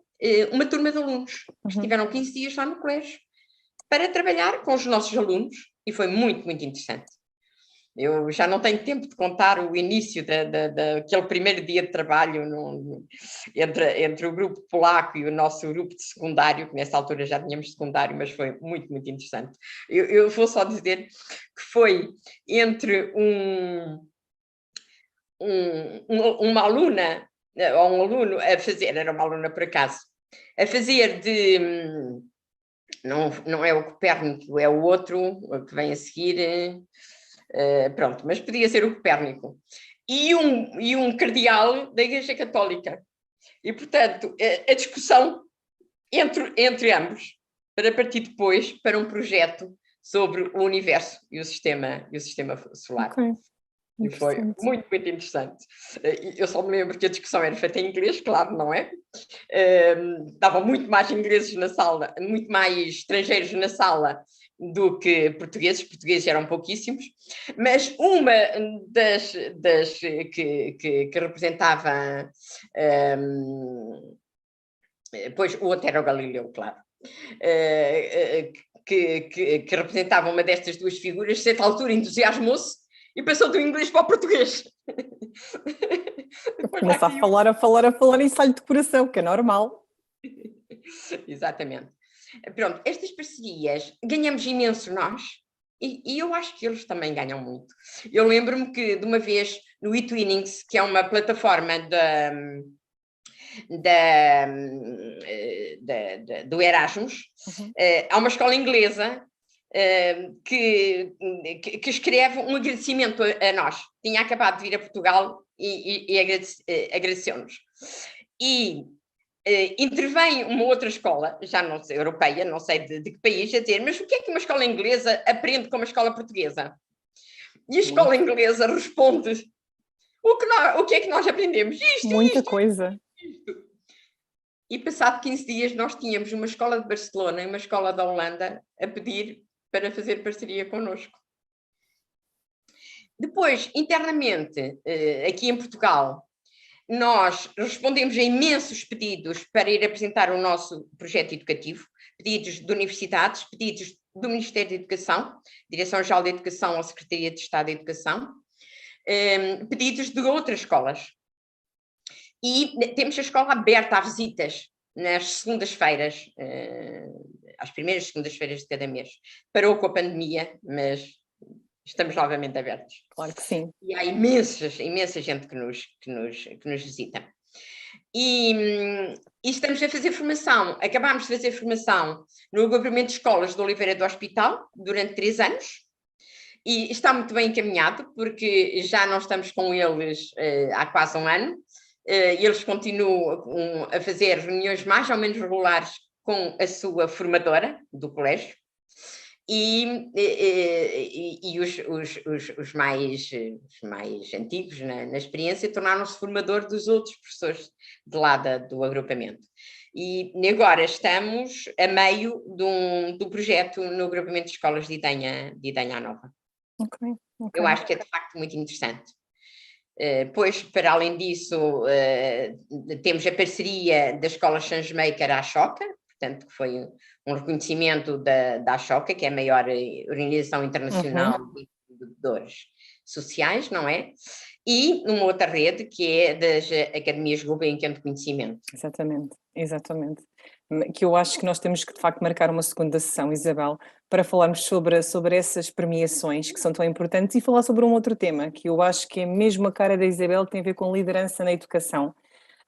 uma turma de alunos, que estiveram 15 dias lá no colégio, para trabalhar com os nossos alunos, e foi muito, muito interessante. Eu já não tenho tempo de contar o início daquele primeiro dia de trabalho entre o grupo polaco e o nosso grupo de secundário, que nessa altura já tínhamos secundário, mas foi muito, muito interessante. Eu vou só dizer que foi entre uma aluna, ou um aluno a fazer, era uma aluna por acaso, a fazer não é o Copérnico, é o outro que vem a seguir... pronto, mas podia ser o Copérnico, e um cardeal da Igreja Católica. E, portanto, a discussão entre ambos, para partir depois para um projeto sobre o universo e o sistema solar. Okay. E foi muito, muito interessante. Eu só me lembro que a discussão era feita em inglês, claro, não é? Estavam muito mais ingleses na sala, muito mais estrangeiros na sala do que portugueses eram pouquíssimos, mas uma das que representava, pois o outro era o Galileu, claro, que representava uma destas duas figuras, a certa altura entusiasmou-se e passou do inglês para o português. Começa a falar e sai de coração, que é normal. Exatamente. Pronto, estas parcerias ganhamos imenso nós e eu acho que eles também ganham muito. Eu lembro-me que de uma vez no eTwinnings, que é uma plataforma do Erasmus, há uma escola inglesa que escreve um agradecimento a nós. Tinha acabado de vir a Portugal e agradeceu-nos. E intervém uma outra escola, já não sei, europeia, não sei de que país, a dizer, mas o que é que uma escola inglesa aprende com uma escola portuguesa? E a escola inglesa responde, o que é que nós aprendemos? Muita coisa. Isto. E passado 15 dias nós tínhamos uma escola de Barcelona e uma escola da Holanda a pedir para fazer parceria connosco. Depois, internamente, aqui em Portugal, nós respondemos a imensos pedidos para ir apresentar o nosso projeto educativo, pedidos de universidades, pedidos do Ministério da Educação, Direção-Geral da Educação ou Secretaria de Estado da Educação, pedidos de outras escolas. E temos a escola aberta a visitas nas segundas-feiras, às primeiras segundas-feiras de cada mês. Parou com a pandemia, mas estamos novamente abertos. Claro que sim. E há imensa gente que nos visita. E estamos a fazer formação. Acabámos de fazer formação no agrupamento de escolas de Oliveira do Hospital durante 3 anos. E está muito bem encaminhado, porque já não estamos com eles há quase 1 ano. Eles continuam a fazer reuniões mais ou menos regulares com a sua formadora do colégio. E os mais antigos na experiência tornaram-se formador dos outros professores de lá do agrupamento. E agora estamos a meio do projeto no agrupamento de escolas de Idenha Nova. Okay. Eu acho que é de facto muito interessante. Pois, para além disso, temos a parceria da Escola Changemaker à Choca, portanto, que foi um reconhecimento da Ashoka, que é a maior organização internacional de educadores sociais, não é? E uma outra rede, que é das Academias Gulbenkian de Conhecimento. Exatamente. Que eu acho que nós temos que, de facto, marcar uma segunda sessão, Isabel, para falarmos sobre essas premiações que são tão importantes e falar sobre um outro tema, que eu acho que é mesmo a cara da Isabel, tem a ver com liderança na educação.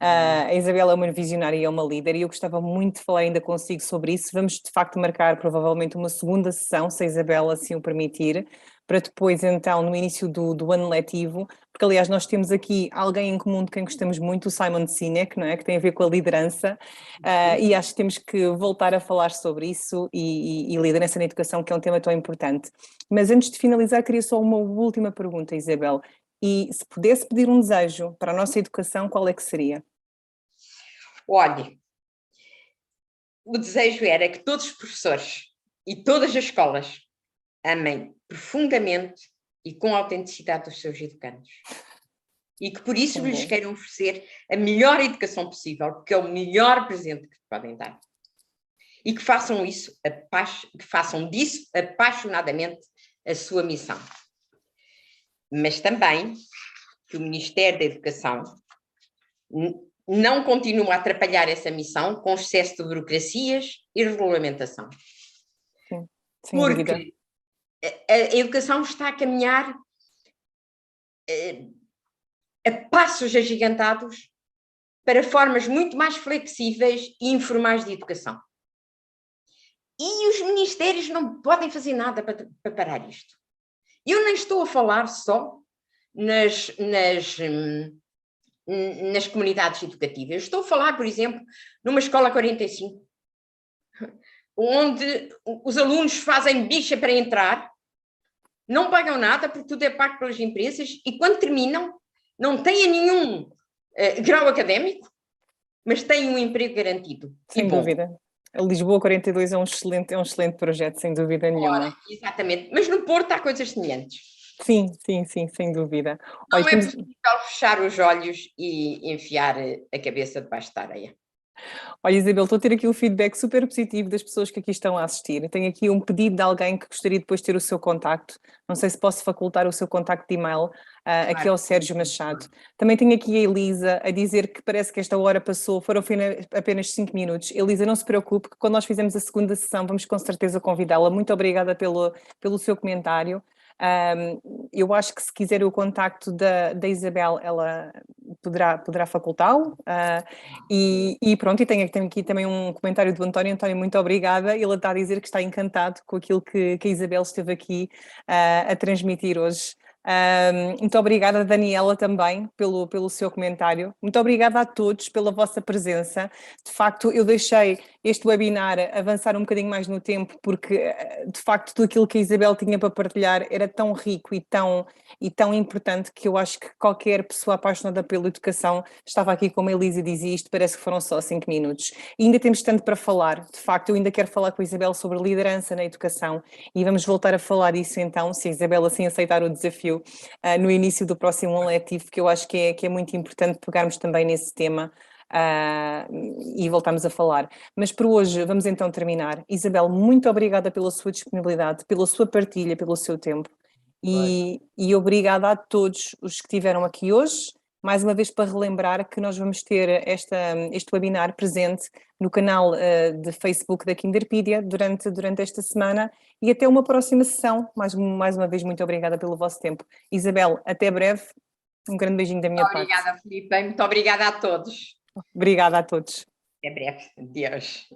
A Isabel é uma visionária e é uma líder e eu gostava muito de falar ainda consigo sobre isso. Vamos de facto marcar provavelmente uma segunda sessão, se a Isabel assim o permitir, para depois então no início do ano letivo, porque aliás nós temos aqui alguém em comum de quem gostamos muito, o Simon Sinek, não é? Que tem a ver com a liderança e acho que temos que voltar a falar sobre isso e liderança na educação, que é um tema tão importante. Mas antes de finalizar queria só uma última pergunta, Isabel. E se pudesse pedir um desejo para a nossa educação, qual é que seria? Olhe, o desejo era que todos os professores e todas as escolas amem profundamente e com autenticidade os seus educandos. E que por isso lhes queiram oferecer a melhor educação possível, porque é o melhor presente que podem dar. E que façam disso apaixonadamente a sua missão. Mas também que o Ministério da Educação não continue a atrapalhar essa missão com excesso de burocracias e regulamentação. Sim, sem dúvida. Porque a educação está a caminhar a passos agigantados para formas muito mais flexíveis e informais de educação. E os ministérios não podem fazer nada para parar isto. Eu nem estou a falar só nas comunidades educativas. Eu estou a falar, por exemplo, numa escola 45, onde os alunos fazem bicha para entrar não pagam nada porque tudo é pago pelas empresas e quando terminam não têm nenhum grau académico, mas têm um emprego garantido. Sem dúvida. A Lisboa 42 é um excelente projeto, sem dúvida nenhuma. Exatamente, mas no Porto há coisas semelhantes. Sim, sem dúvida. Não é possível fechar os olhos e enfiar a cabeça debaixo da areia. Olha, Isabel, estou a ter aqui um feedback super positivo das pessoas que aqui estão a assistir. Tenho aqui um pedido de alguém que gostaria depois de ter o seu contacto. Não sei se posso facultar o seu contacto de e-mail. Aqui ao Sérgio Machado. Também tenho aqui a Elisa a dizer que parece que esta hora passou, foram apenas 5 minutos. Elisa, não se preocupe, que quando nós fizermos a segunda sessão vamos com certeza convidá-la. Muito obrigada pelo seu comentário. Eu acho que se quiser o contacto da Isabel, ela poderá facultá-lo. E pronto, e tenho aqui também um comentário do António. António, muito obrigada. Ele está a dizer que está encantado com aquilo que a Isabel esteve aqui a transmitir hoje. Muito obrigada, Daniela, também pelo seu comentário. Muito obrigada a todos pela vossa presença. De facto, eu deixei este webinar avançar um bocadinho mais no tempo porque, de facto, tudo aquilo que a Isabel tinha para partilhar era tão rico e tão importante que eu acho que qualquer pessoa apaixonada pela educação estava aqui, como a Elisa dizia, isto parece que foram só 5 minutos. E ainda temos tanto para falar. De facto, eu ainda quero falar com a Isabel sobre liderança na educação e vamos voltar a falar disso então, se a Isabel assim aceitar o desafio no início do próximo ano letivo, que eu acho que é muito importante pegarmos também nesse tema e voltarmos a falar. Mas por hoje vamos então terminar. Isabel, muito obrigada pela sua disponibilidade, pela sua partilha, pelo seu tempo e obrigada a todos os que estiveram aqui hoje. Mais uma vez para relembrar que nós vamos ter este webinar presente no canal de Facebook da Kinderpedia durante esta semana e até uma próxima sessão. Mais uma vez, muito obrigada pelo vosso tempo. Isabel, até breve. Um grande beijinho da minha parte. Obrigada, Filipe. Muito obrigada a todos. Obrigada a todos. Até breve. Adeus.